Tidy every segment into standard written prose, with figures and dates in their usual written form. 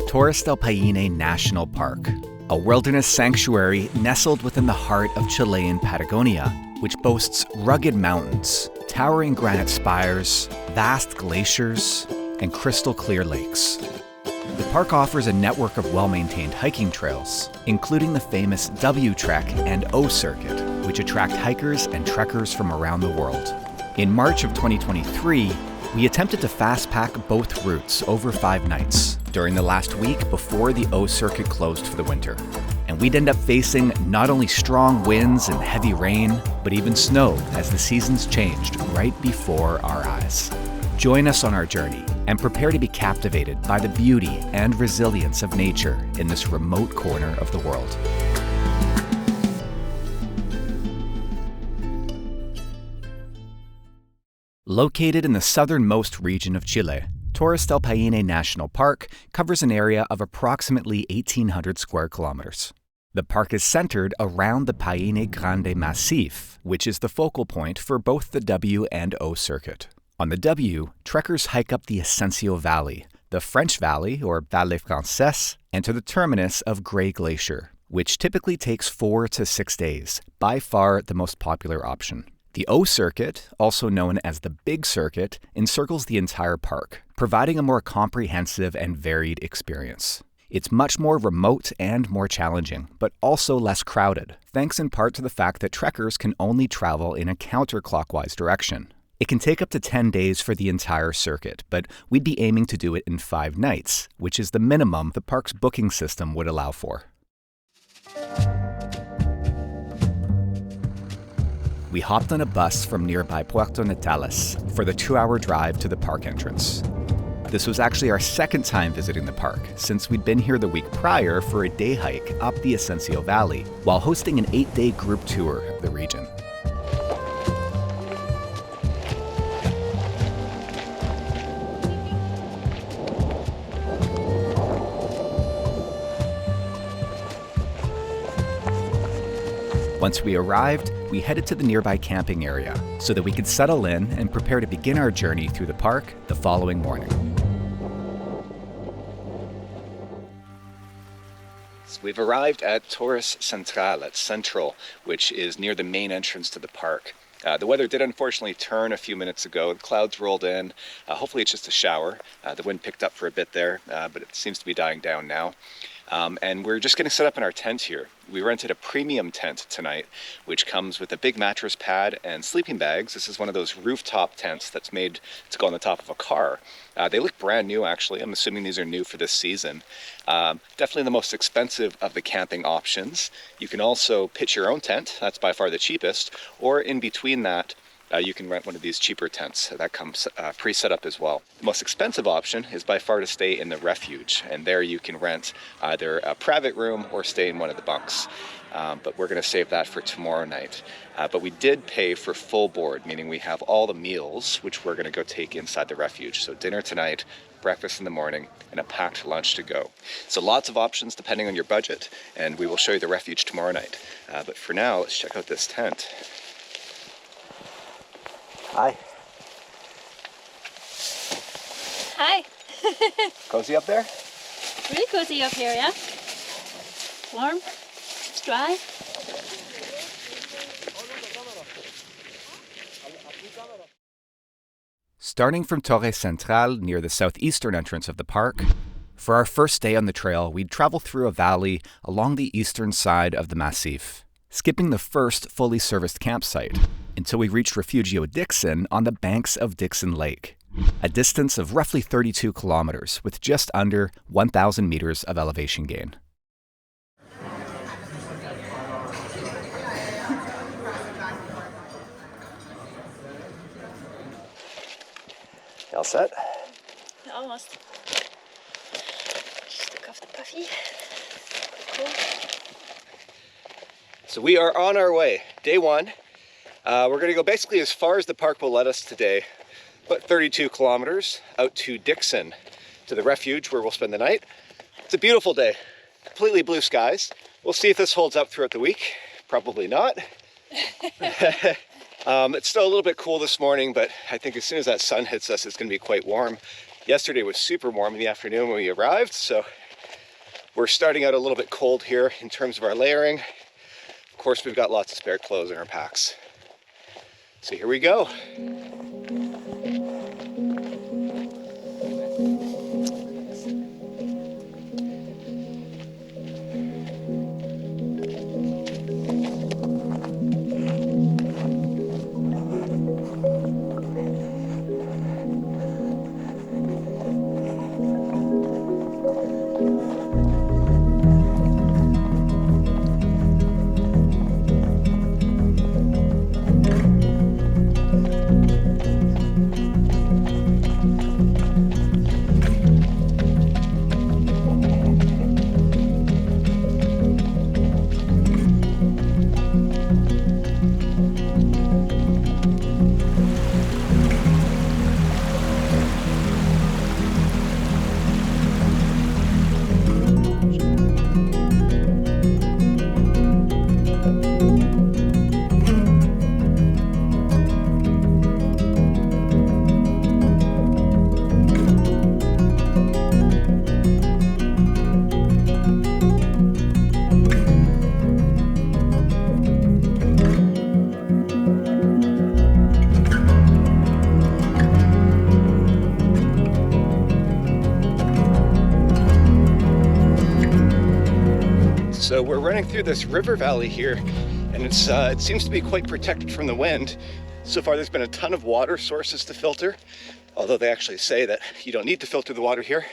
Torres del Paine National Park, a wilderness sanctuary nestled within the heart of Chilean Patagonia, which boasts rugged mountains, towering granite spires, vast glaciers, and crystal-clear lakes. The park offers a network of well-maintained hiking trails, including the famous W Trek and O Circuit, which attract hikers and trekkers from around the world. In March of 2023, we attempted to fast-pack both routes over 5 nights during the last week before the O Circuit closed for the winter. And we'd end up facing not only strong winds and heavy rain, but even snow as the seasons changed right before our eyes. Join us on our journey and prepare to be captivated by the beauty and resilience of nature in this remote corner of the world. Located in the southernmost region of Chile, Torres del Paine National Park covers an area of approximately 1,800 square kilometers. The park is centered around the Paine Grande Massif, which is the focal point for both the W and O Circuit. On the W, trekkers hike up the Ascencio Valley, the French Valley, or Vallée Française, and to the terminus of Grey Glacier, which typically takes 4 to 6 days, by far the most popular option. The O Circuit, also known as the Big Circuit, encircles the entire park, providing a more comprehensive and varied experience. It's much more remote and more challenging, but also less crowded, thanks in part to the fact that trekkers can only travel in a counterclockwise direction. It can take up to 10 days for the entire circuit, but we'd be aiming to do it in 5 nights, which is the minimum the park's booking system would allow for. We hopped on a bus from nearby Puerto Natales for the 2-hour drive to the park entrance. This was actually our second time visiting the park, since we'd been here the week prior for a day hike up the Ascencio Valley, while hosting an 8-day group tour of the region. Once we arrived, we headed to the nearby camping area so that we could settle in and prepare to begin our journey through the park the following morning. So we've arrived at Torres Central, at Central, which is near the main entrance to the park. The weather did unfortunately turn a few minutes ago. The clouds rolled in. Hopefully it's just a shower. The wind picked up for a bit there, but it seems to be dying down now. And we're just getting set up in our tent here. We rented a premium tent tonight, which comes with a big mattress pad and sleeping bags. This is one of those rooftop tents that's made to go on the top of a car. They look brand new, actually. I'm assuming these are new for this season. Definitely the most expensive of the camping options. You can also pitch your own tent. That's by far the cheapest. Or in between that, you can rent one of these cheaper tents. That comes pre-set up as well. The most expensive option is by far to stay in the refuge, and there you can rent either a private room or stay in one of the bunks. But we're going to save that for tomorrow night. But we did pay for full board, meaning we have all the meals, which we're going to go take inside the refuge. So dinner tonight, breakfast in the morning, and a packed lunch to go. So lots of options depending on your budget, and we will show you the refuge tomorrow night. But for now, let's check out this tent. Hi. Hi. Cozy up there? Really cozy up here, yeah? Warm, it's dry. Starting from Torre Central near the southeastern entrance of the park, for our first day on the trail, we'd travel through a valley along the eastern side of the Massif, skipping the first fully serviced campsite until we reached Refugio Dixon on the banks of Dixon Lake, a distance of roughly 32 kilometers with just under 1,000 meters of elevation gain. All set? Almost. Just took off the puffy. Cool. So we are on our way. Day one. We're going to go basically as far as the park will let us today, about 32 kilometers out to Dixon, to the refuge where we'll spend the night. It's a beautiful day, completely blue skies. We'll see if this holds up throughout the week. Probably not. It's still a little bit cool this morning, but I think as soon as that sun hits us, it's going to be quite warm. Yesterday was super warm in the afternoon when we arrived, so We're starting out a little bit cold here in terms of our layering. Of course, we've got lots of spare clothes in our packs. So here we go. So we're running through this river valley here, and it seems to be quite protected from the wind. So far there's been a ton of water sources to filter, although they actually say that you don't need to filter the water here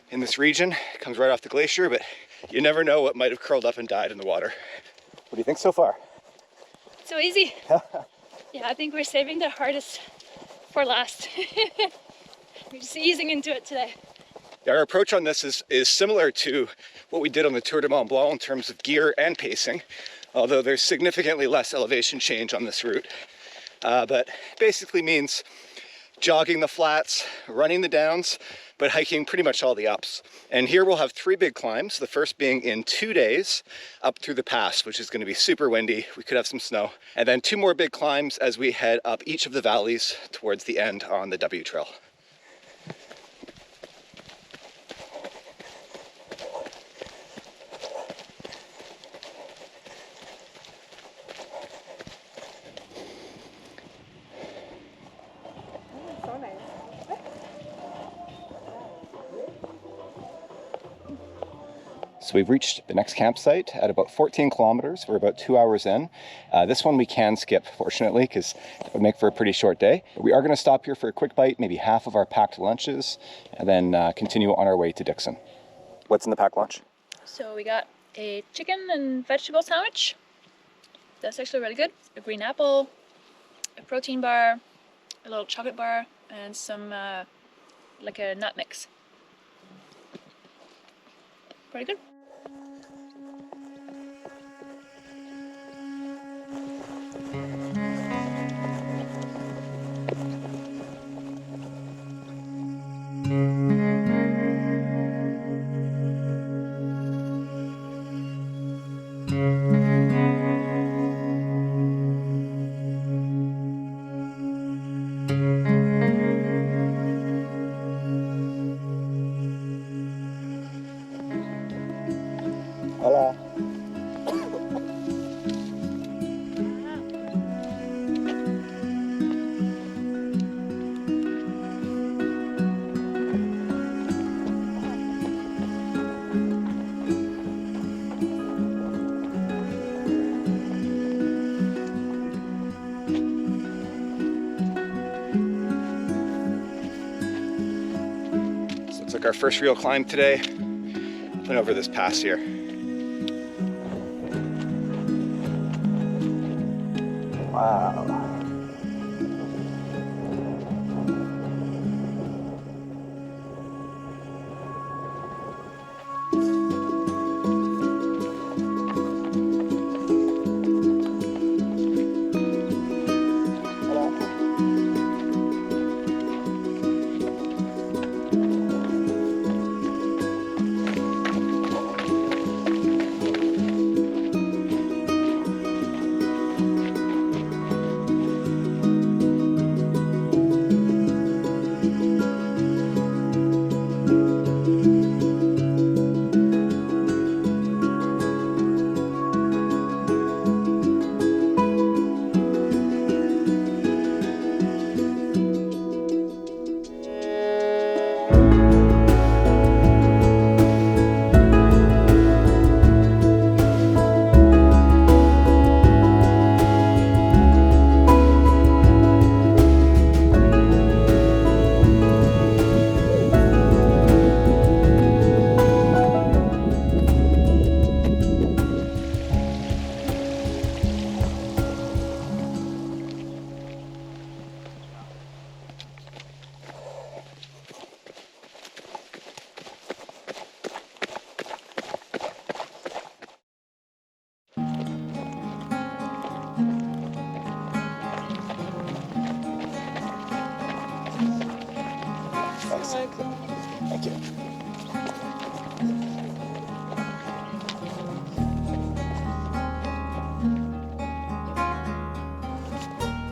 in this region. It comes right off the glacier, but you never know what might have curled up and died in the water. What do you think so far? So easy. Yeah, I think we're saving the hardest for last. We're just easing into it today. Our approach on this is similar to what we did on the Tour de Mont Blanc in terms of gear and pacing, although there's significantly less elevation change on this route. But basically means jogging the flats, running the downs, but hiking pretty much all the ups. And here we'll have 3 big climbs, the first being in 2 days up through the pass, which is going to be super windy. We could have some snow. And then 2 more big climbs as we head up each of the valleys towards the end on the W Trail. So we've reached the next campsite at about 14 kilometers. We're about 2 hours in. This one we can skip, fortunately, because it would make for a pretty short day. We are going to stop here for a quick bite, maybe half of our packed lunches, and then continue on our way to Dixon. What's in the packed lunch? So we got a chicken and vegetable sandwich. That's actually really good. A green apple, a protein bar, a little chocolate bar, and some like a nut mix. Pretty good. Hola. So it's like our first real climb today. Went over this pass here. Wow. Thank you.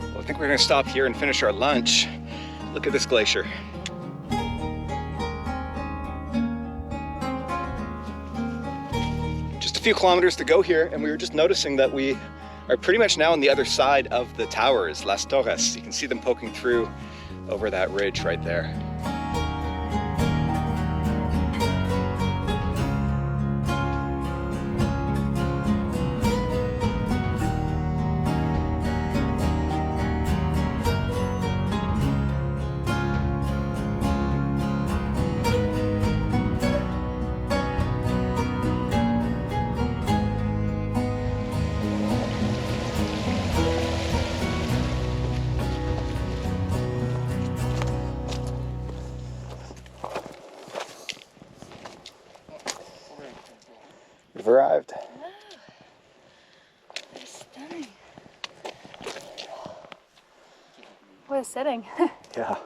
Well, I think we're going to stop here and finish our lunch. Look at this glacier. Just a few kilometers to go here, and we were just noticing that we are pretty much now on the other side of the towers, Las Torres. You can see them poking through over that ridge right there. We've arrived. It's stunning. What a setting. Yeah.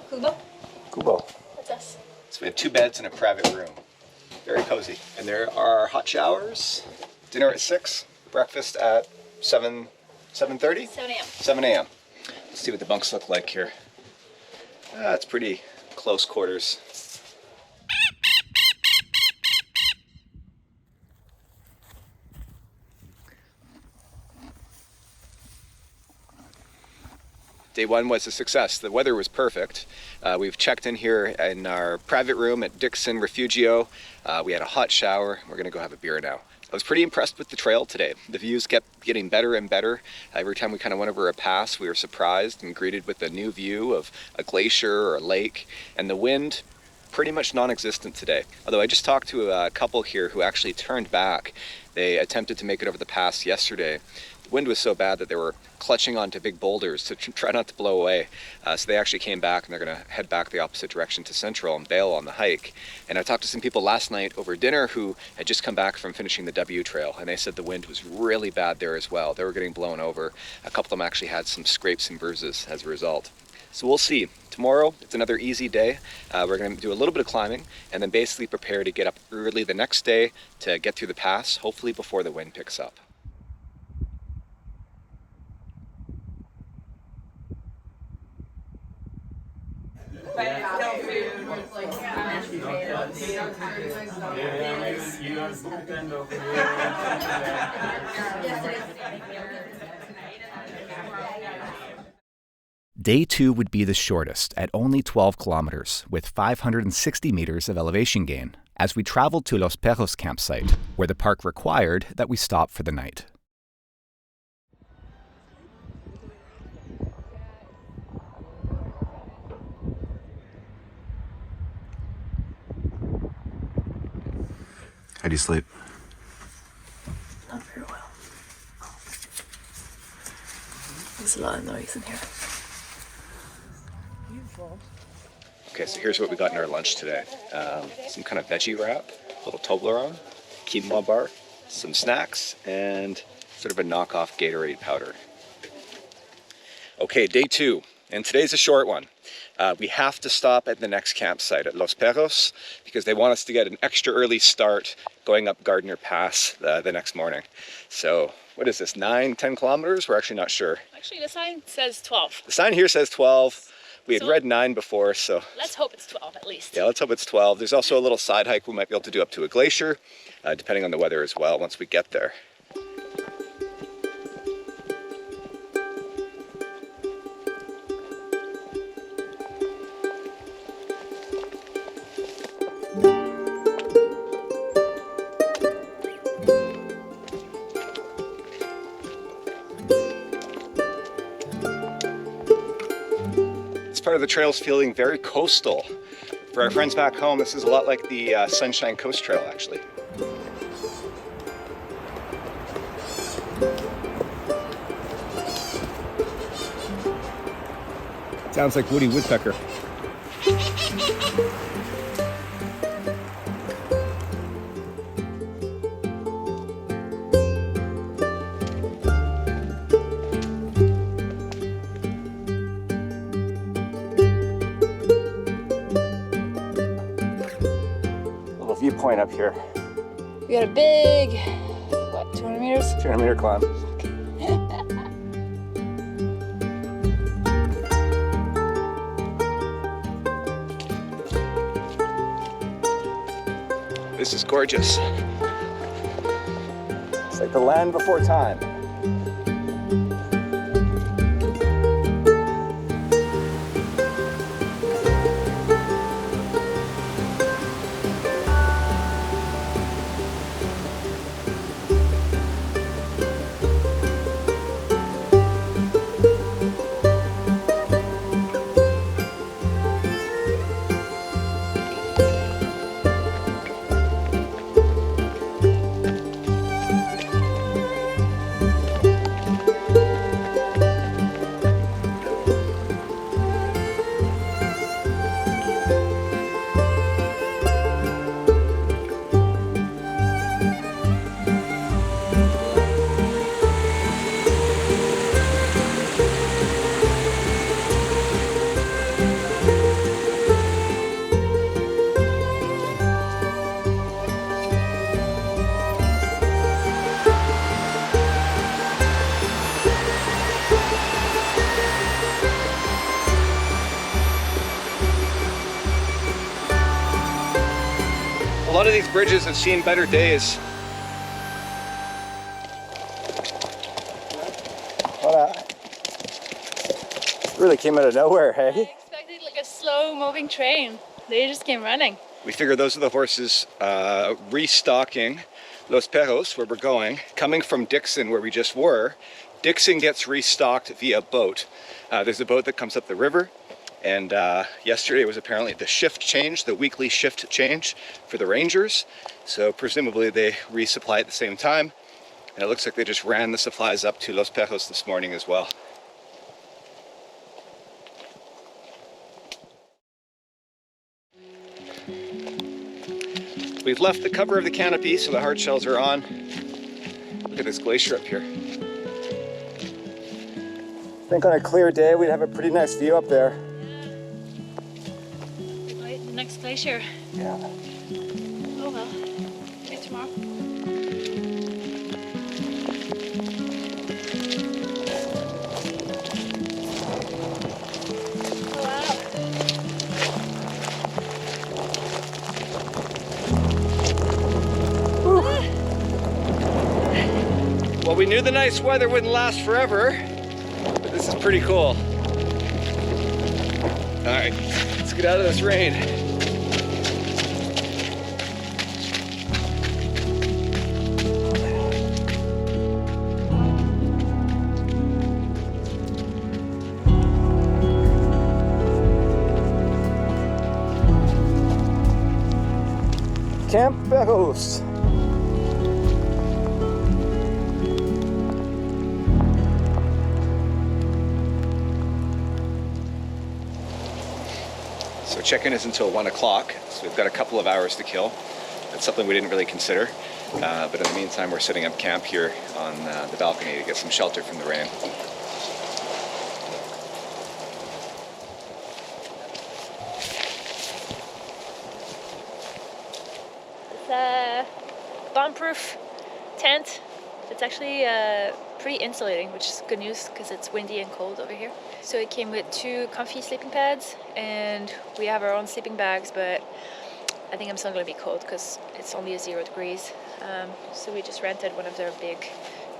Kubo? Kubo. That's us. So we have 2 beds and a private room. Very cozy. And there are hot showers, dinner at 6, breakfast at 7:30? 7 a.m. 7 a.m. Let's see what the bunks look like here. It's pretty close quarters. Day 1 was a success. The weather was perfect. We've checked in here in our private room at Dixon Refugio. We had a hot shower. We're gonna go have a beer now. I was pretty impressed with the trail today. The views kept getting better and better. Every time we kind of went over a pass, we were surprised and greeted with a new view of a glacier or a lake. And the wind, pretty much non-existent today. Although I just talked to a couple here who actually turned back. They attempted to make it over the pass yesterday. The wind was so bad that they were clutching onto big boulders to try not to blow away. So they actually came back, and they're going to head back the opposite direction to Central and bail on the hike. And I talked to some people last night over dinner who had just come back from finishing the W Trail, and they said the wind was really bad there as well. They were getting blown over. A couple of them actually had some scrapes and bruises as a result. So we'll see. Tomorrow, it's another easy day. We're going to do a little bit of climbing and then basically prepare to get up early the next day to get through the pass, hopefully before the wind picks up. Day 2 would be the shortest, at only 12 kilometers, with 560 meters of elevation gain, as we traveled to Los Perros campsite, where the park required that we stop for the night. How do you sleep? Not very well. There's a lot of noise in here. Okay, so here's what we got in our lunch today. Some kind of veggie wrap, a little Toblerone, quinoa bar, some snacks, and sort of a knockoff Gatorade powder. Okay, day 2, and today's a short one. We have to stop at the next campsite at Los Perros because they want us to get an extra early start going up Gardner Pass the next morning. So what is this, 9-10 kilometers? We're actually not sure. Actually, the sign says 12. The sign here says 12. We had So- read 9 before, so Let's hope it's 12 at least. yeah, let's hope it's 12. There's also a little side hike we might be able to do up to a glacier, depending on the weather as well once we get there. This part of the trail is feeling very coastal. For our friends back home, this is a lot like the Sunshine Coast Trail, actually. Sounds like Woody Woodpecker. point up here. We got a big, what, 200 meters? 200 meter climb. This is gorgeous. It's like the land before time. A lot of these bridges have seen better days. Really came out of nowhere, I hey? expected like a slow moving train. They just came running. We figure those are the horses restocking Los Perros, where we're going. Coming from Dixon, where we just were, Dixon gets restocked via boat. There's a boat that comes up the river, and yesterday was apparently the shift change, the weekly shift change for the Rangers. So presumably they resupply at the same time. And it looks like they just ran the supplies up to Los Perros this morning as well. We've left the cover of the canopy, so the hard shells are on. Look at this glacier up here. I think on a clear day we'd have a pretty nice view up there. Wait, the next glacier. Yeah. Oh well. See you tomorrow. Oh wow. Well, we knew the nice weather wouldn't last forever, but this is pretty cool. All right, let's get out of this rain. Camp Perros. So check-in is until 1 o'clock, so we've got a couple of hours to kill. That's something we didn't really consider, but in the meantime we're setting up camp here on the balcony to get some shelter from the rain. It's a bomb-proof tent. It's actually pretty insulating, which is good news because it's windy and cold over here. So it came with 2 comfy sleeping pads, and we have our own sleeping bags, but I think I'm still going to be cold because it's only 0 degrees. So we just rented one of their big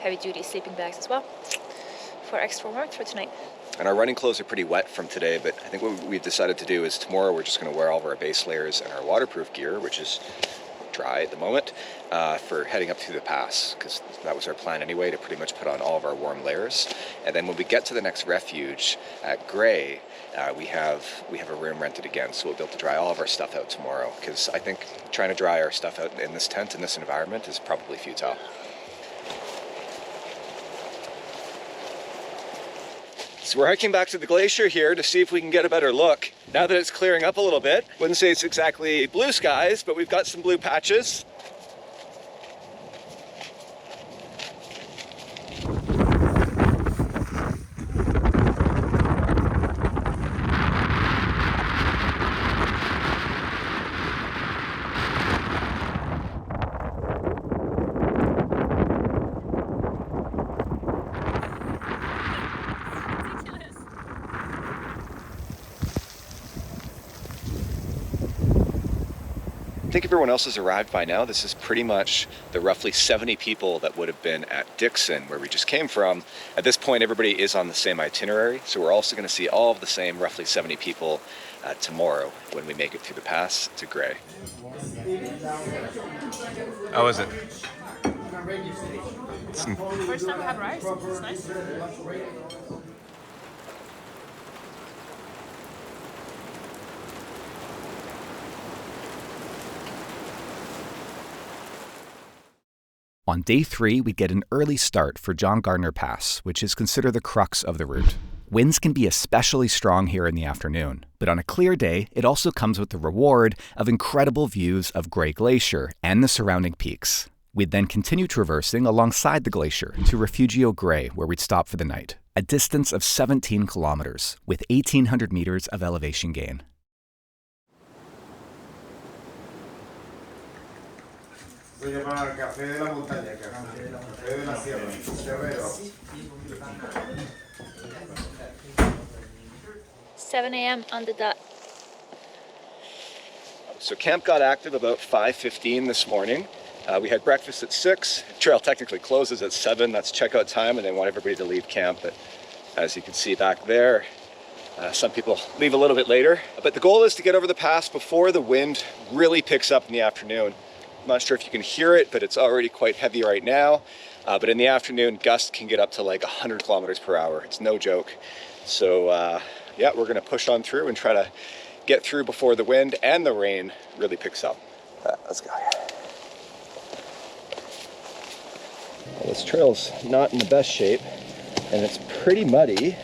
heavy-duty sleeping bags as well for extra warmth for tonight. And our running clothes are pretty wet from today, but I think what we've decided to do is tomorrow we're just going to wear all of our base layers and our waterproof gear, which is dry at the moment, for heading up through the pass, because that was our plan anyway, to pretty much put on all of our warm layers. And then when we get to the next refuge at Gray, we have a room rented again, so we'll be able to dry all of our stuff out tomorrow, because I think trying to dry our stuff out in this tent, in this environment, is probably futile. So we're hiking back to the glacier here to see if we can get a better look. Now that it's clearing up a little bit, wouldn't say it's exactly blue skies, but we've got some blue patches. think everyone else has arrived by now. This is pretty much the roughly 70 people that would have been at Dixon, where we just came from. At this point, everybody is on the same itinerary, so we're also going to see all of the same roughly 70 people tomorrow when we make it through the pass to Gray. How is it? First time I have rice. It's nice. On day 3, we get an early start for John Gardner Pass, which is considered the crux of the route. Winds can be especially strong here in the afternoon, but on a clear day, it also comes with the reward of incredible views of Gray Glacier and the surrounding peaks. We'd then continue traversing alongside the glacier to Refugio Gray, where we'd stop for the night, a distance of 17 kilometers with 1,800 meters of elevation gain. Voy a llamar café de la montaña, café de la sierra, cerrero. 7 a.m. on the dot. So camp got active about 5:15 this morning. We had breakfast at 6. Trail technically closes at 7. That's checkout time, and they want everybody to leave camp. But as you can see back there, some people leave a little bit later. But the goal is to get over the pass before the wind really picks up in the afternoon. I'm not sure if you can hear it, but it's already quite heavy right now. But in the afternoon, gusts can get up to like 100 kilometers per hour. It's no joke. So yeah, we're gonna push on through and try to get through before the wind and the rain really picks up. Let's go. Well, this trail's not in the best shape, and it's pretty muddy,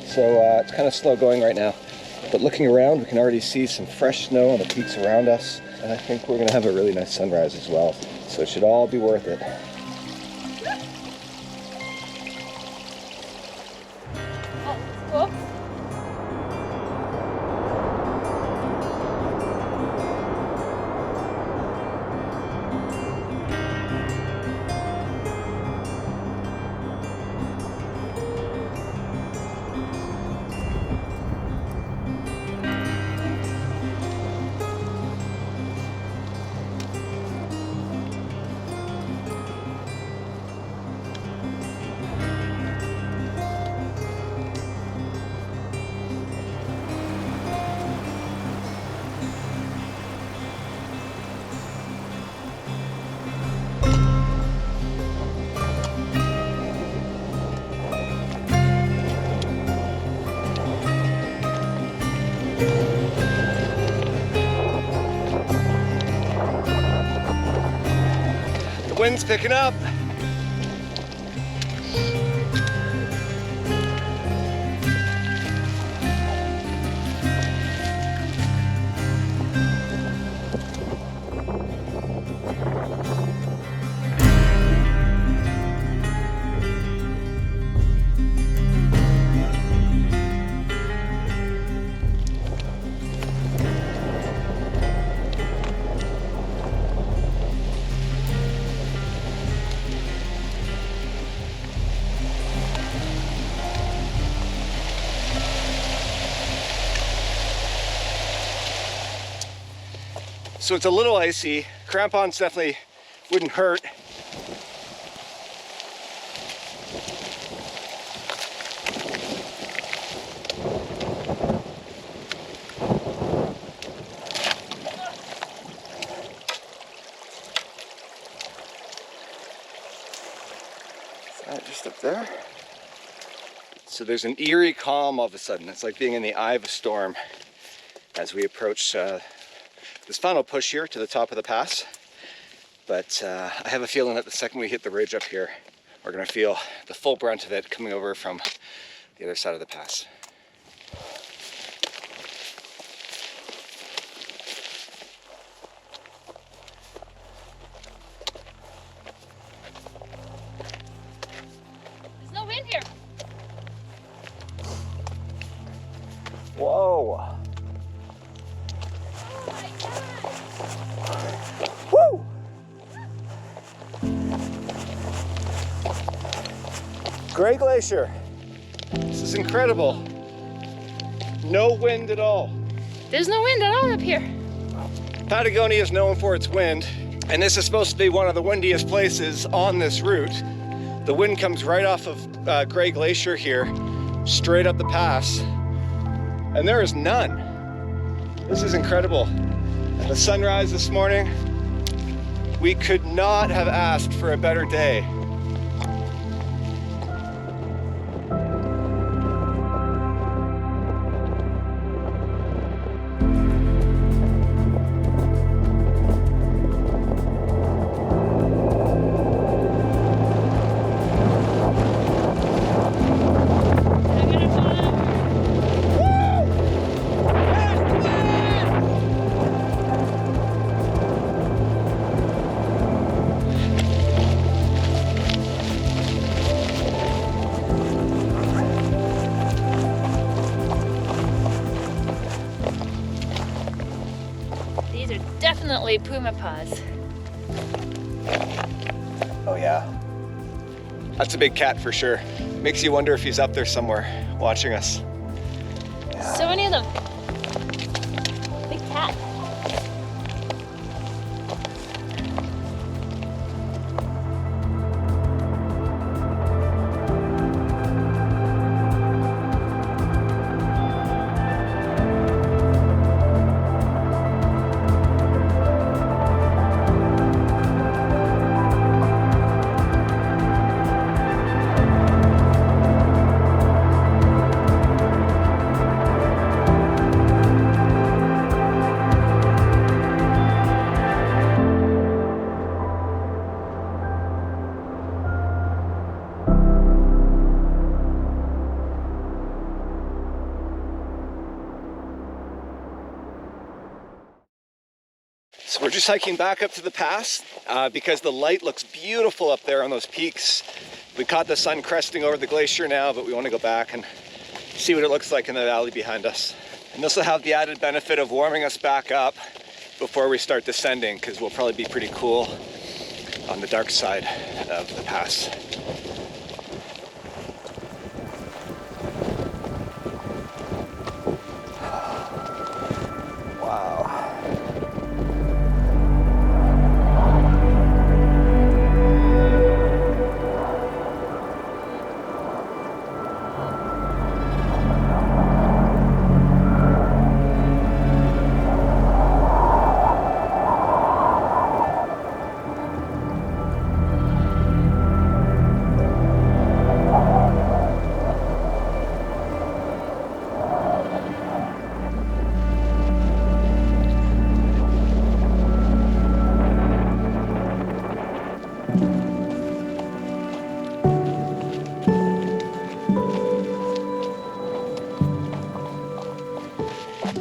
so it's kind of slow going right now. But looking around, we can already see some fresh snow on the peaks around us, and I think we're gonna have a really nice sunrise as well. So it should all be worth it. Oh, cool. The wind's picking up. So it's a little icy. Crampons definitely wouldn't hurt. Is that just up there? So there's an eerie calm all of a sudden. It's like being in the eye of a storm as we approach this final push here to the top of the pass. But I have a feeling that the second we hit the ridge up here, we're gonna feel the full brunt of it coming over from the other side of the pass. There's no wind here. Whoa! Oh my God. Woo! Gray Glacier. This is incredible. No wind at all. There's no wind at all up here. Patagonia is known for its wind, and this is supposed to be one of the windiest places on this route. The wind comes right off of Grey Glacier here, straight up the pass, and there is none. This is incredible. And the sunrise this morning, we could not have asked for a better day. These are definitely puma paws. Oh yeah. That's a big cat for sure. Makes you wonder if he's up there somewhere watching us. So many of them. Big cat. So we're just hiking back up to the pass because the light looks beautiful up there on those peaks. We caught the sun cresting over the glacier now, but we want to go back and see what it looks like in the valley behind us. And this will have the added benefit of warming us back up before we start descending, because we'll probably be pretty cool on the dark side of the pass. Wow.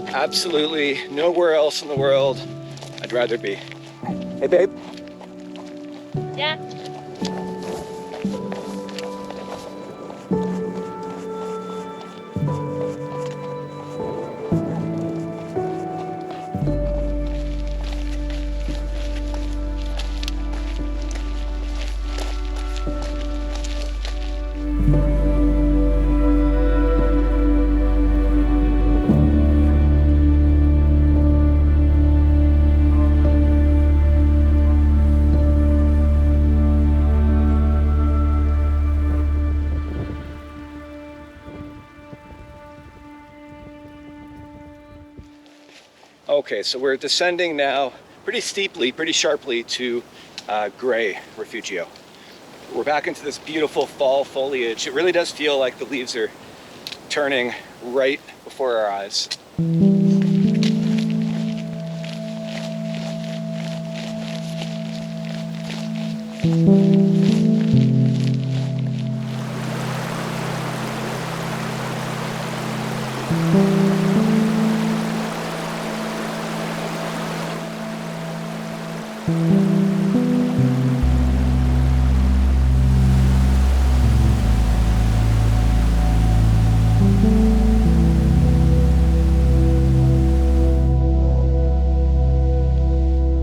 Absolutely nowhere else in the world I'd rather be. Hey babe. Yeah. Okay, so we're descending now pretty steeply, pretty sharply to Grey Refugio. We're back into this beautiful fall foliage. It really does feel like the leaves are turning right before our eyes.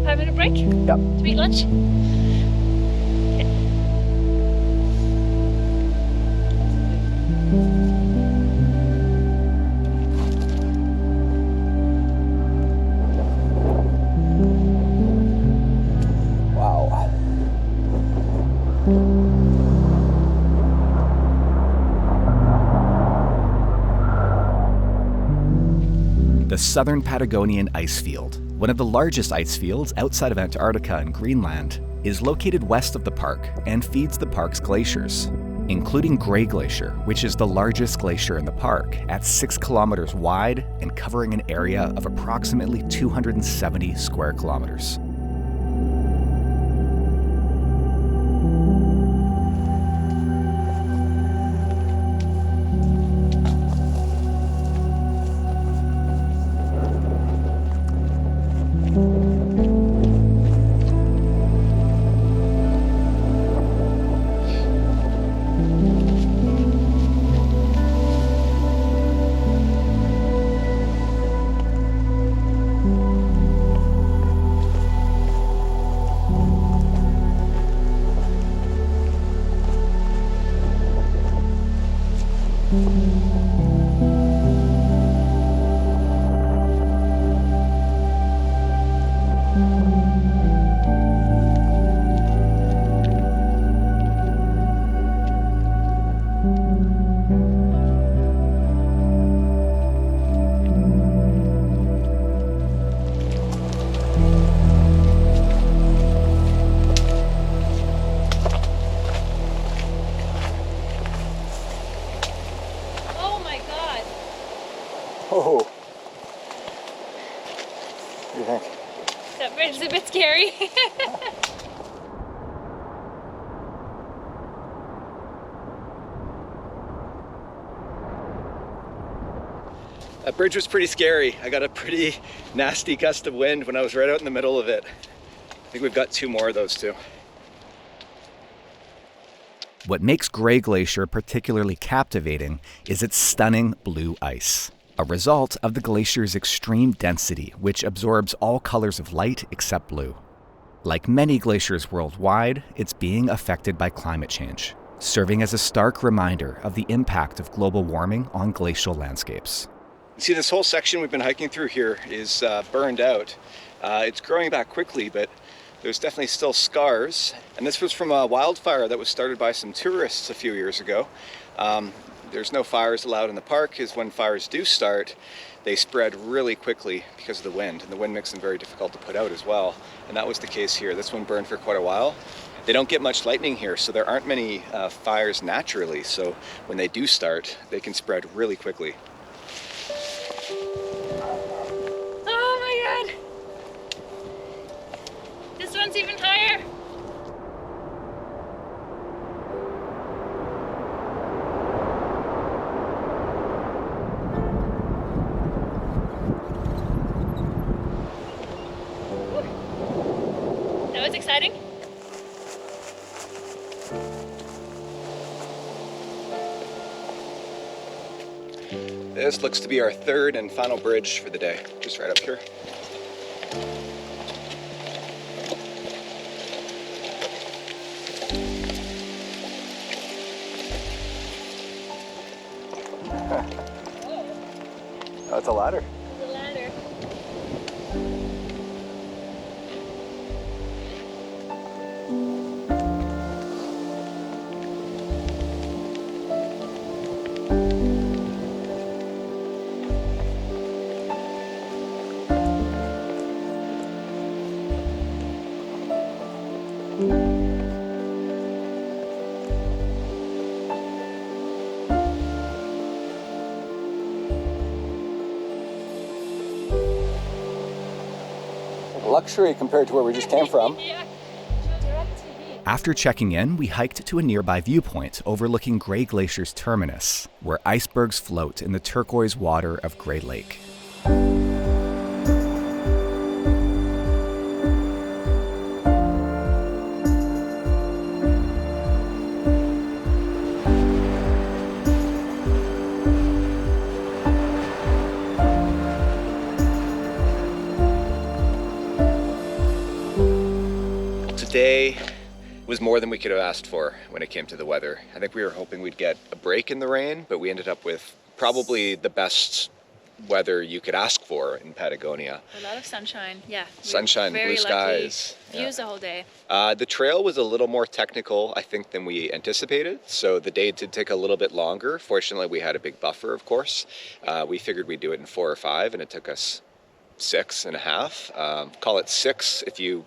Five-minute break? Yep. To eat lunch? The Southern Patagonian Ice Field, one of the largest ice fields outside of Antarctica and Greenland, is located west of the park and feeds the park's glaciers, including Gray Glacier, which is the largest glacier in the park at 6 kilometers wide and covering an area of approximately 270 square kilometers. Oh my god. Oh. What do you think? That bridge is a bit scary. That bridge was pretty scary. I got a pretty nasty gust of wind when I was right out in the middle of it. I think we've got 2 more of those too. What makes Gray Glacier particularly captivating is its stunning blue ice, a result of the glacier's extreme density, which absorbs all colors of light except blue. Like many glaciers worldwide, it's being affected by climate change, serving as a stark reminder of the impact of global warming on glacial landscapes. See, this whole section we've been hiking through here is burned out. It's growing back quickly, but there's definitely still scars. And this was from a wildfire that was started by some tourists a few years ago. There's no fires allowed in the park, because when fires do start, they spread really quickly because of the wind. And the wind makes them very difficult to put out as well. And that was the case here. This one burned for quite a while. They don't get much lightning here, so there aren't many fires naturally. So when they do start, they can spread really quickly. Oh my god. This one's even higher. That was exciting. This looks to be our 3rd and final bridge for the day, just right up here. Oh, it's a ladder. The ladder. Luxury compared to where we just came from. Yeah. DirecTV. After checking in, we hiked to a nearby viewpoint overlooking Gray Glacier's terminus, where icebergs float in the turquoise water of Gray Lake. Today was more than we could have asked for when it came to the weather. I think we were hoping we'd get a break in the rain, but we ended up with probably the best weather you could ask for in Patagonia. A lot of sunshine, yeah. Sunshine, very blue lucky. skies. Views the whole day. The trail was a little more technical, I think, than we anticipated. So the day did take a little bit longer. Fortunately, we had a big buffer, of course. We figured we'd do it in 4 or 5, and it took us 6.5. Call it 6 if you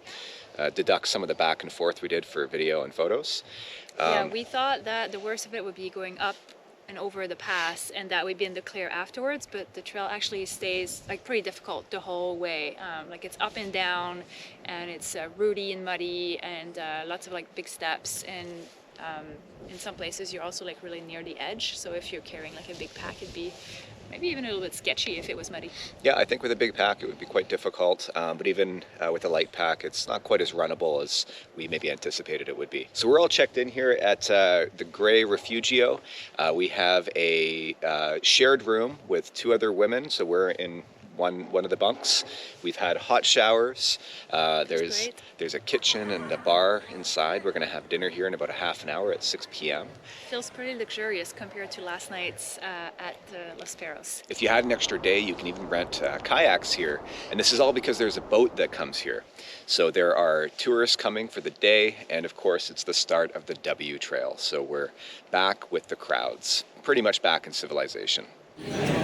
deduct some of the back and forth we did for video and photos. Yeah, we thought that the worst of it would be going up and over the pass, and that we'd be in the clear afterwards, but the trail actually stays like pretty difficult the whole way. Like it's up and down, and it's rooty and muddy, and lots of like big steps, and in some places you're also like really near the edge, so if you're carrying like a big pack, it'd be maybe even a little bit sketchy if it was muddy. Yeah, I think with a big pack it would be quite difficult, but even with a light pack it's not quite as runnable as we maybe anticipated it would be. So we're all checked in here at the Grey Refugio. We have a shared room with 2 other women, so we're in one of the bunks. We've had hot showers. There's a kitchen and a bar inside. We're going to have dinner here in about a half an hour at 6 p.m. Feels pretty luxurious compared to last night's at Los Perros. If you had an extra day, you can even rent kayaks here. And this is all because there's a boat that comes here. So there are tourists coming for the day, and of course it's the start of the W Trail. So we're back with the crowds, pretty much back in civilization.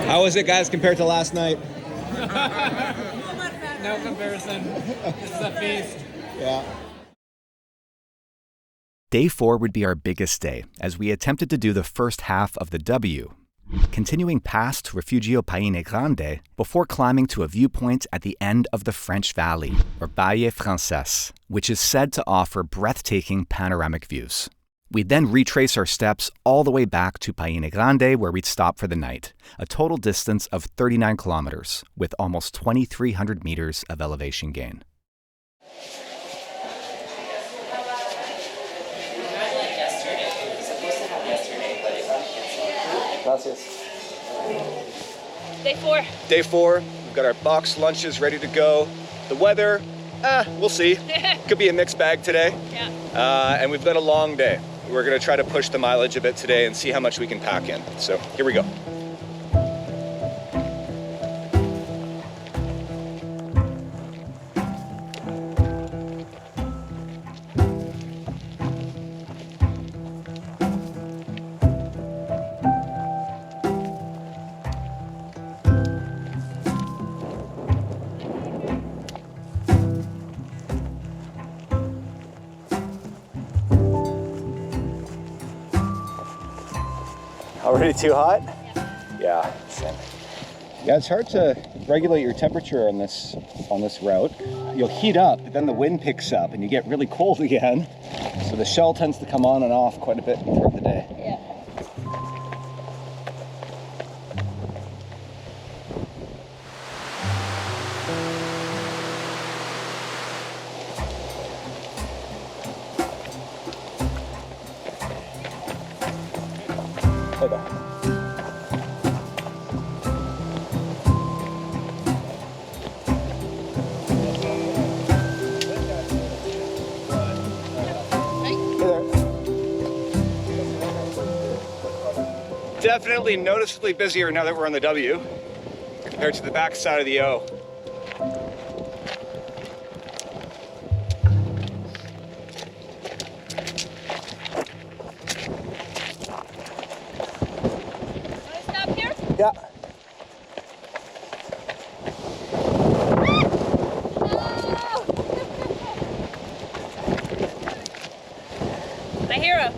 How was it, guys, compared to last night? No comparison. This is a feast. Yeah. Day 4 would be our biggest day, as we attempted to do the first half of the W, continuing past Refugio Paine Grande before climbing to a viewpoint at the end of the French Valley, or Valle Frances, which is said to offer breathtaking panoramic views. We'd then retrace our steps all the way back to Paine Grande, where we'd stop for the night, a total distance of 39 kilometers, with almost 2,300 meters of elevation gain. Gracias. Day 4. Day 4, we've got our boxed lunches ready to go. The weather, we'll see. Could be a mixed bag today. Yeah. And we've got a long day. We're gonna try to push the mileage a bit today and see how much we can pack in. So here we go. Already too hot? Yeah, same. Yeah, it's hard to regulate your temperature on this route. You'll heat up, but then the wind picks up and you get really cold again. So the shell tends to come on and off quite a bit throughout the day. Yeah. Definitely noticeably busier now that we're on the W compared to the back side of the O. Want to stop here? Yeah. My hero.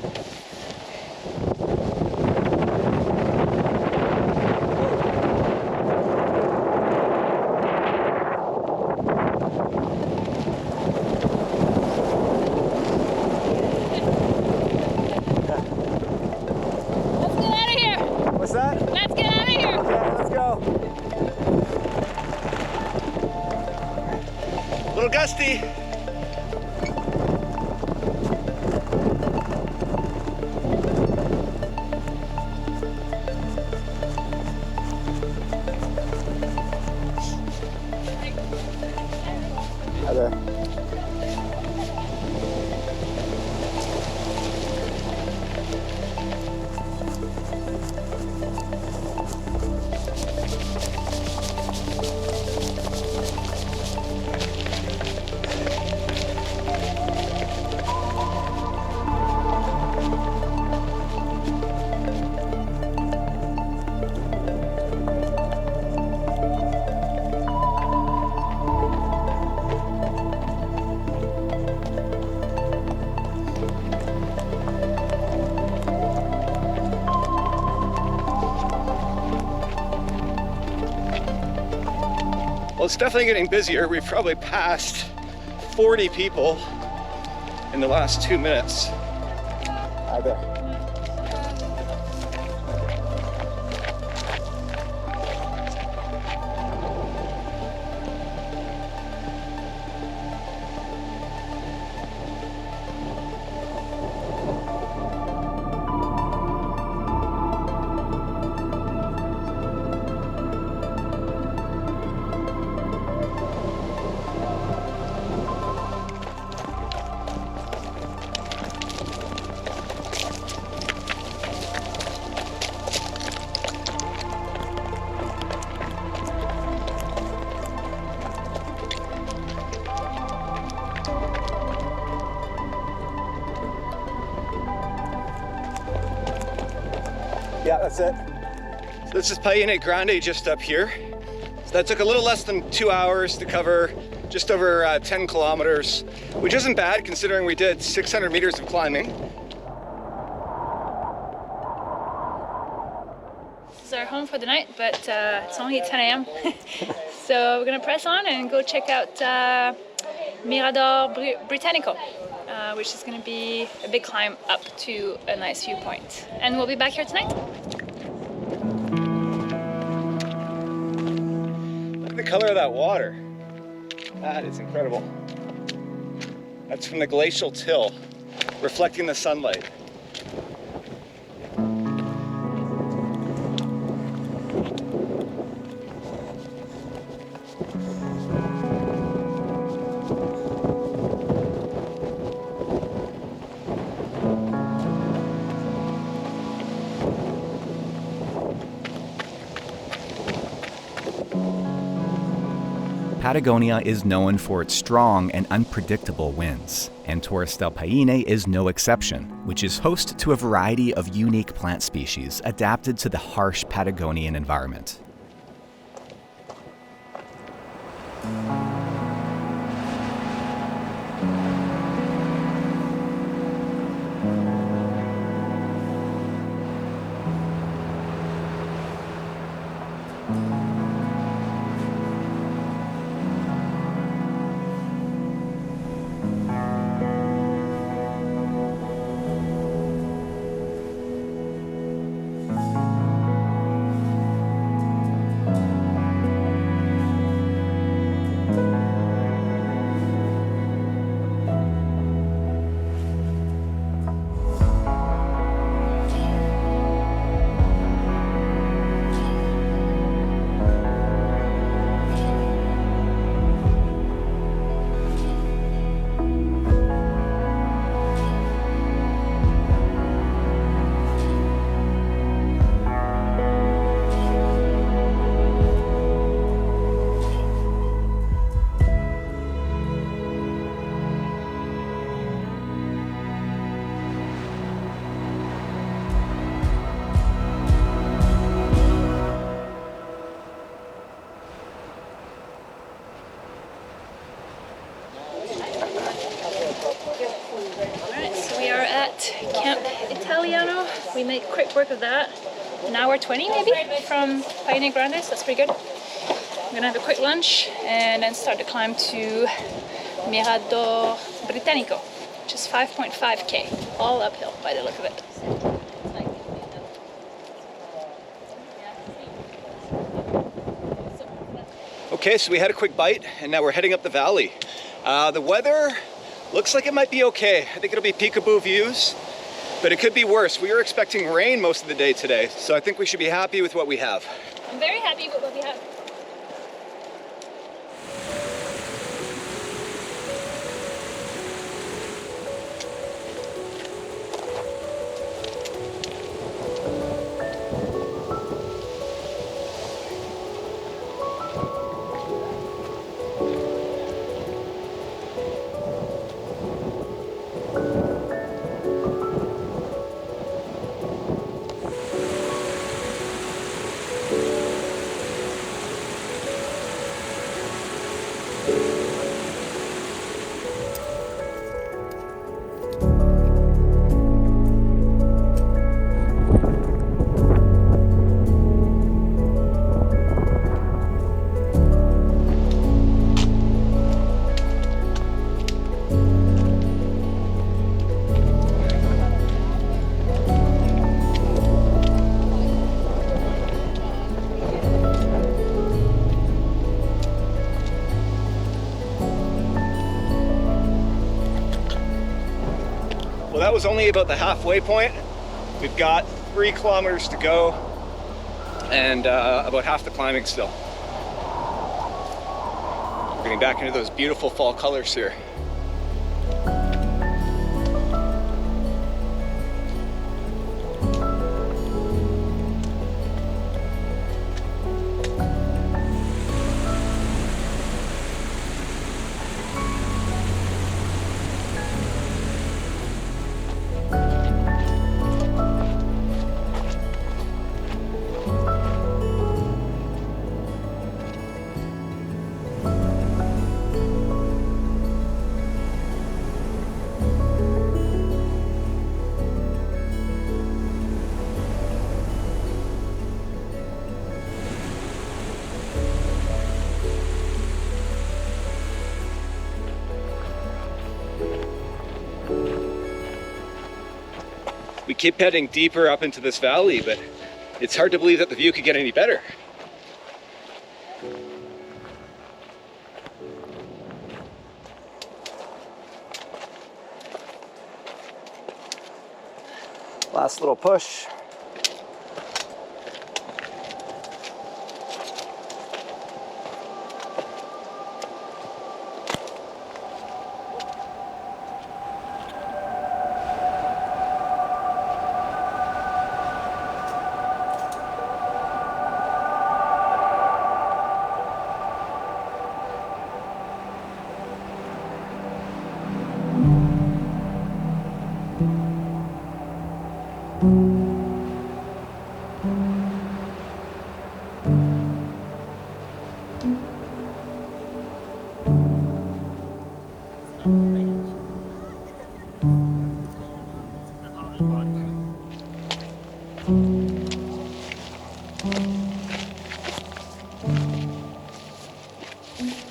Let's get out of here. What's that? Let's get out of here. Okay, let's go. A little gusty. Okay. Well, it's definitely getting busier. We've probably passed 40 people in the last 2 minutes. Hi there. Yeah, that's it. So this is Paine Grande just up here. So that took a little less than 2 hours to cover just over 10 kilometers, which isn't bad considering we did 600 meters of climbing. This is our home for the night, but it's only 10 a.m. So we're gonna press on and go check out Mirador Britannico, which is gonna be a big climb up to a nice viewpoint. And we'll be back here tonight. Look at the color of that water. That is incredible. That's from the glacial till, reflecting the sunlight. Patagonia is known for its strong and unpredictable winds, and Torres del Paine is no exception, which is host to a variety of unique plant species adapted to the harsh Patagonian environment. Camp Italiano. We made quick work of that. An hour 20 maybe from Paine Grande, so that's pretty good. I'm gonna have a quick lunch and then start the climb to Mirador Britannico, which is 5.5k, all uphill by the look of it. Okay, so we had a quick bite and now we're heading up the valley. The weather looks like it might be okay. I think it'll be peekaboo views, but it could be worse. We were expecting rain most of the day today, so I think we should be happy with what we have. I'm very happy with what we have. was only about the halfway point. We've got 3 kilometers to go and about half the climbing still. We're getting back into those beautiful fall colors here. We keep heading deeper up into this valley, but it's hard to believe that the view could get any better. Last little push.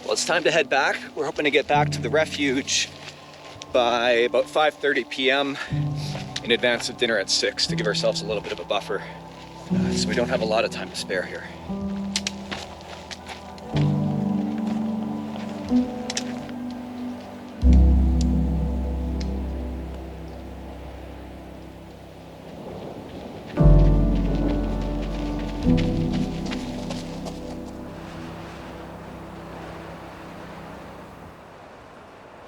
Well, it's time to head back. We're hoping to get back to the refuge by about 5:30 p.m. in advance of dinner at 6 to give ourselves a little bit of a buffer, so we don't have a lot of time to spare here.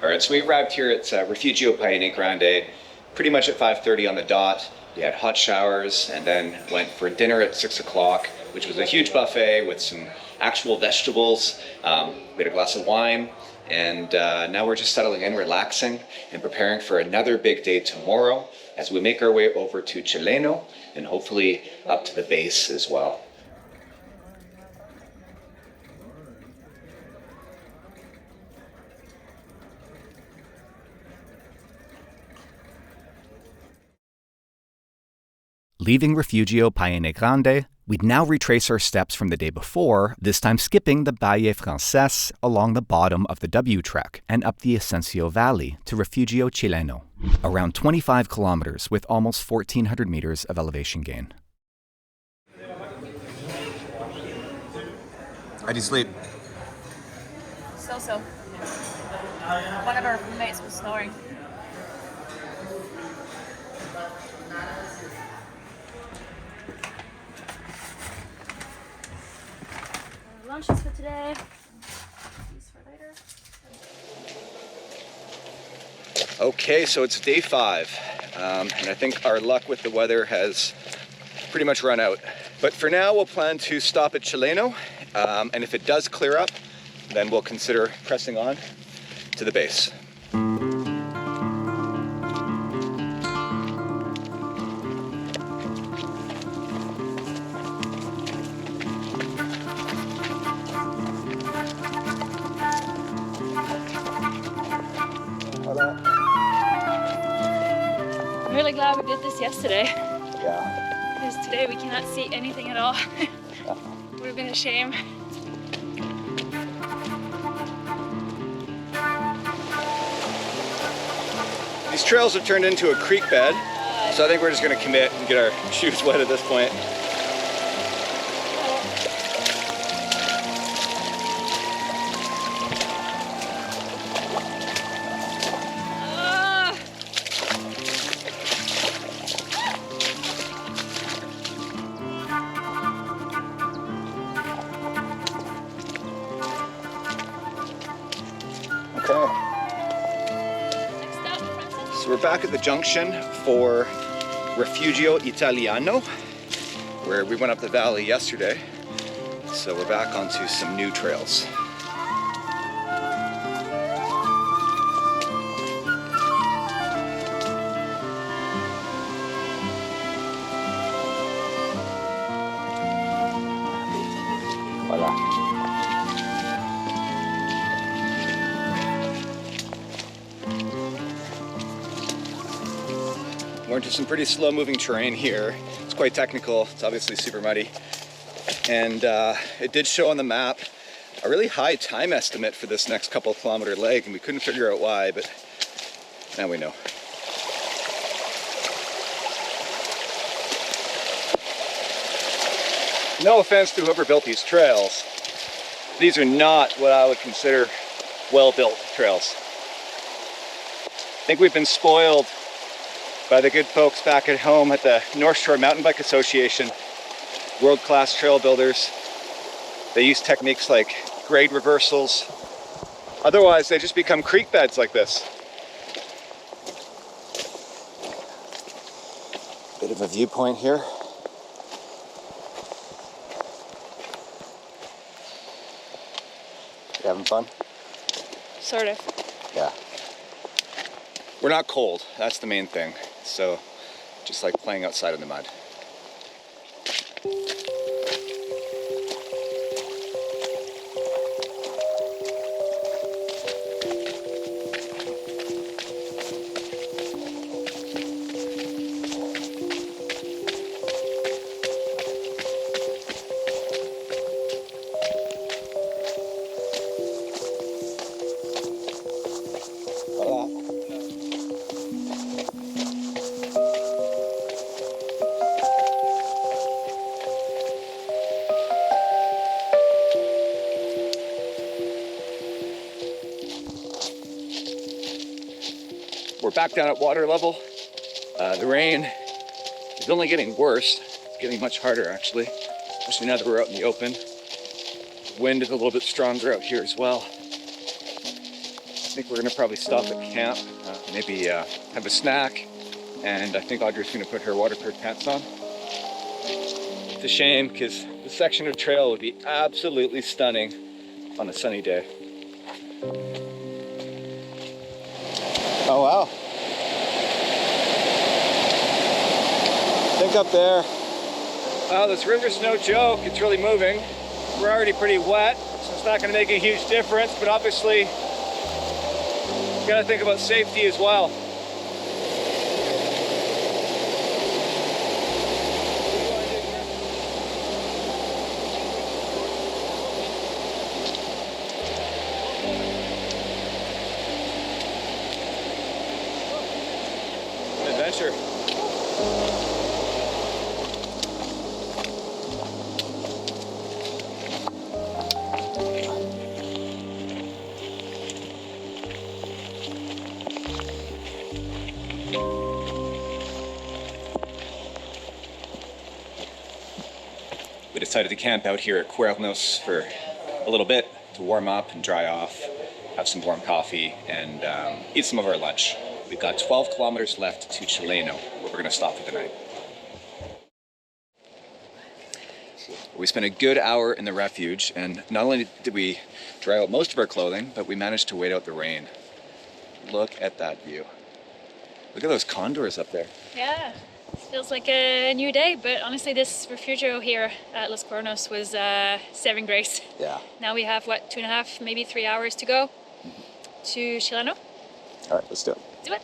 All right, so we arrived here at Refugio Paine Grande pretty much at 5:30 on the dot. We had hot showers and then went for dinner at 6 o'clock, which was a huge buffet with some actual vegetables. We had a glass of wine, and now we're just settling in, relaxing, and preparing for another big day tomorrow as we make our way over to Chileno and hopefully up to the base as well. Leaving Refugio Paine Grande, we'd now retrace our steps from the day before, this time skipping the Valle Frances along the bottom of the W Trek and up the Ascencio Valley to Refugio Chileno, around 25 kilometers with almost 1,400 meters of elevation gain. How'd you sleep? So. One of our roommates was snoring. Lunches for today. These for later. Okay, so it's day 5, and I think our luck with the weather has pretty much run out. But for now, we'll plan to stop at Chileno, and if it does clear up, then we'll consider pressing on to the base. I'm really glad we did this yesterday, Yeah. because today we cannot see anything at all. Would have been a shame. These trails have turned into a creek bed, so I think we're just gonna commit and get our shoes wet at this point. back at the junction for Refugio Italiano, where we went up the valley yesterday. So we're back onto some new trails. Voila. We're into some pretty slow moving terrain here. It's quite technical. It's obviously super muddy. And it did show on the map a really high time estimate for this next couple kilometer leg, and we couldn't figure out why, but now we know. No offense to whoever built these trails. These are not what I would consider well-built trails. I think we've been spoiled by the good folks back at home at the North Shore Mountain Bike Association. World-class trail builders. They use techniques like grade reversals. Otherwise, they just become creek beds like this. Bit of a viewpoint here. You having fun? Sort of. Yeah. We're not cold, that's the main thing. So, just like playing outside in the mud. We're back down at water level. The rain is only getting worse. It's getting much harder actually, especially now that we're out in the open. The wind is a little bit stronger out here as well. I think we're gonna probably stop at camp, maybe have a snack, and I think Audrey's gonna put her waterproof pants on. It's a shame because this section of trail would be absolutely stunning on a sunny day. Oh wow. I think up there. Wow, this river's no joke. It's really moving. We're already pretty wet, so it's not gonna make a huge difference, but obviously, you gotta think about safety as well. Adventure. We decided to camp out here at Cuernos for a little bit to warm up and dry off, have some warm coffee, and eat some of our lunch. We've got 12 kilometers left to Chileno, where we're going to stop for the night. We spent a good hour in the refuge, and not only did we dry out most of our clothing, but we managed to wait out the rain. Look at that view. Look at those condors up there. Yeah, feels like a new day, but honestly this refugio here at Los Cuernos was saving grace. Yeah. Now we have, what, 2.5, maybe 3 hours to go to Chileno? All right, let's do it. Do it.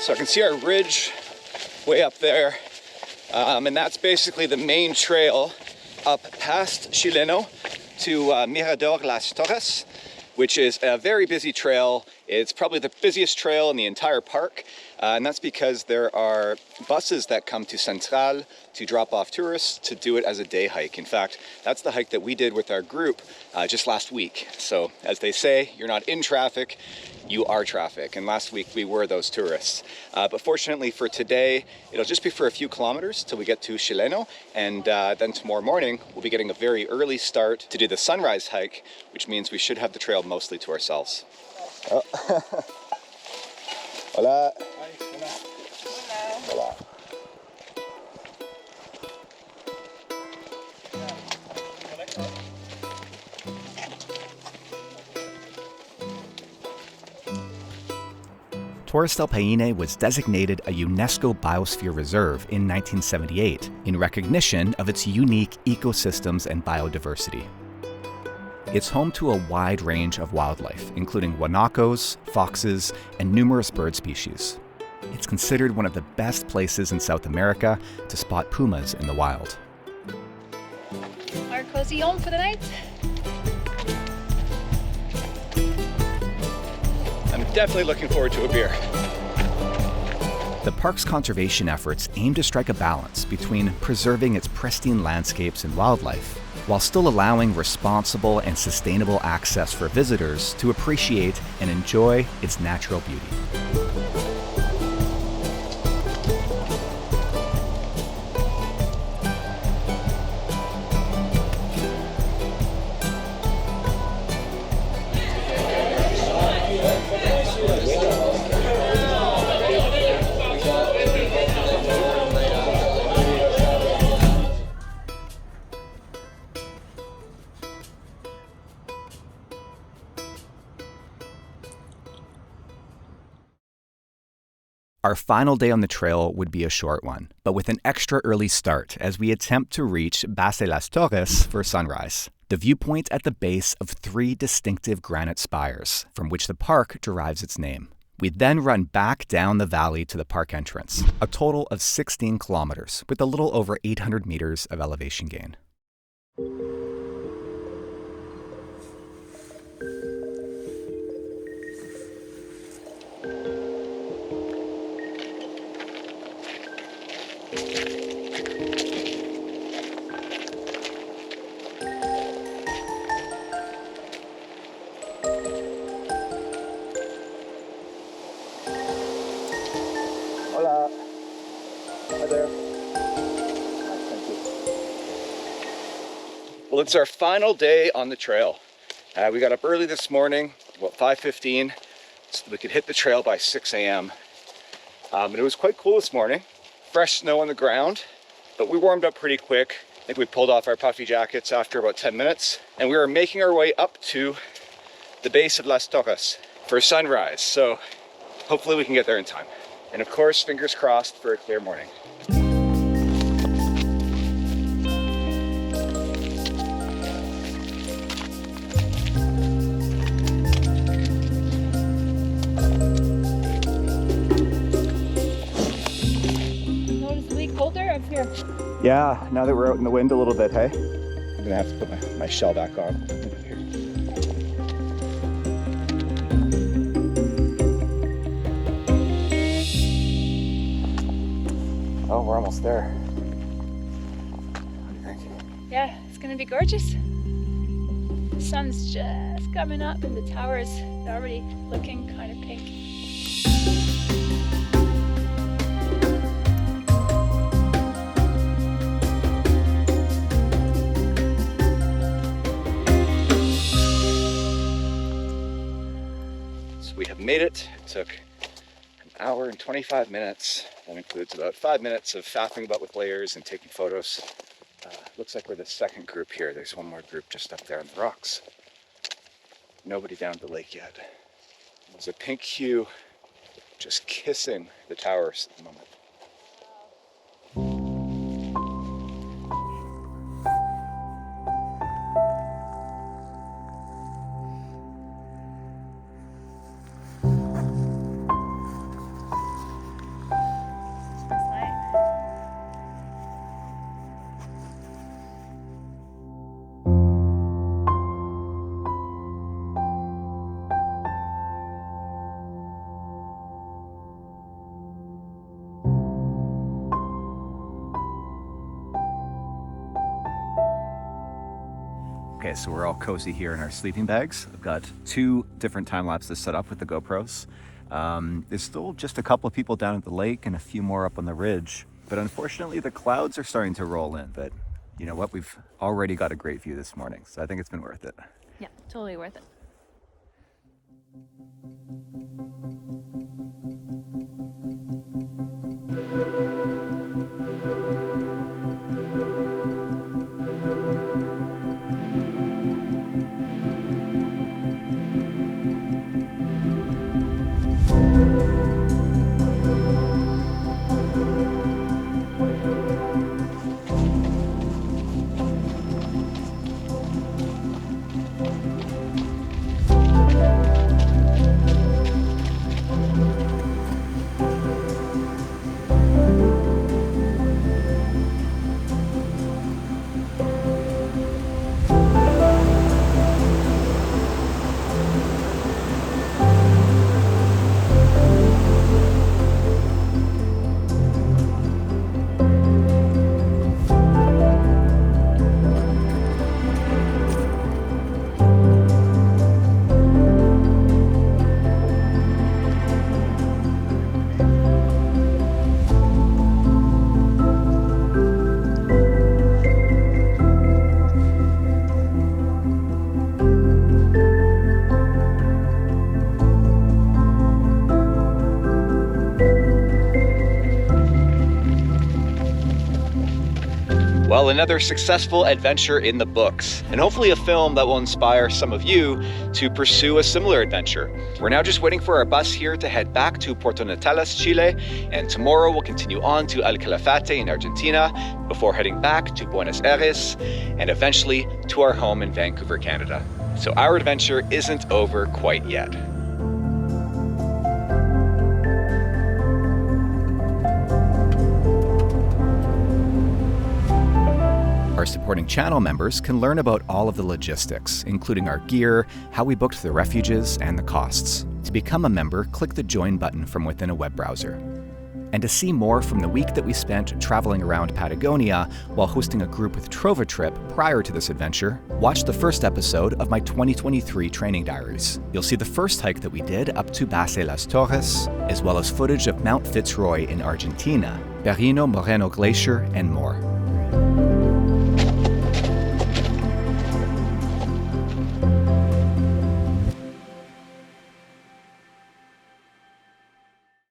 So I can see our ridge way up there, and that's basically the main trail up past Chileno to Mirador Las Torres, which is a very busy trail. It's probably the busiest trail in the entire park, and that's because there are buses that come to Central to drop off tourists to do it as a day hike. In fact, that's the hike that we did with our group just last week. So as they say, you're not in traffic, you are traffic. And last week we were those tourists. But fortunately for today, it'll just be for a few kilometers till we get to Chileno. And then tomorrow morning, we'll be getting a very early start to do the sunrise hike, which means we should have the trail mostly to ourselves. Oh. Hola. Hola. Torres del Paine was designated a UNESCO Biosphere Reserve in 1978 in recognition of its unique ecosystems and biodiversity. It's home to a wide range of wildlife, including guanacos, foxes, and numerous bird species. It's considered one of the best places in South America to spot pumas in the wild. Our cozy home for the night. I'm definitely looking forward to a beer. The park's conservation efforts aim to strike a balance between preserving its pristine landscapes and wildlife, while still allowing responsible and sustainable access for visitors to appreciate and enjoy its natural beauty. Our final day on the trail would be a short one, but with an extra early start as we attempt to reach Base Las Torres for sunrise, the viewpoint at the base of 3 distinctive granite spires, from which the park derives its name. We then run back down the valley to the park entrance, a total of 16 kilometers, with a little over 800 meters of elevation gain. Hola. Hi there. Thank you. Well, it's our final day on the trail. We got up early this morning, about 5:15, so we could hit the trail by 6 a.m. And it was quite cool this morning. Fresh snow on the ground, but we warmed up pretty quick. I think we pulled off our puffy jackets after about 10 minutes, and we were making our way up to the base of Las Torres for sunrise. So hopefully we can get there in time. And of course, fingers crossed for a clear morning. Noticeably colder up here. Yeah, now that we're out in the wind a little bit, hey? I'm gonna have to put my shell back on. Here. Oh, we're almost there. What do you think? Yeah, it's gonna be gorgeous. The sun's just coming up and the tower's already looking kind of pink. So we have made it. It took an hour and 25 minutes. That includes about 5 minutes of faffing about with layers and taking photos. Looks like we're the second group here. There's one more group just up there on the rocks. Nobody down at the lake yet. There's a pink hue just kissing the towers at the moment. Okay, so we're all cozy here in our sleeping bags. I've got 2 different time lapses set up with the GoPros. There's still just a couple of people down at the lake and a few more up on the ridge. But unfortunately, the clouds are starting to roll in. But you know what? We've already got a great view this morning, so I think it's been worth it. Yeah, totally worth it. Well, another successful adventure in the books, and hopefully a film that will inspire some of you to pursue a similar adventure. We're now just waiting for our bus here to head back to Puerto Natales, Chile, and tomorrow we'll continue on to El Calafate in Argentina before heading back to Buenos Aires and eventually to our home in Vancouver, Canada. So our adventure isn't over quite yet. Our supporting channel members can learn about all of the logistics, including our gear, how we booked the refuges, and the costs. To become a member, click the Join button from within a web browser. And to see more from the week that we spent traveling around Patagonia while hosting a group with Trova Trip prior to this adventure, watch the first episode of my 2023 training diaries. You'll see the first hike that we did up to Base Las Torres, as well as footage of Mount Fitzroy in Argentina, Perino Moreno Glacier, and more.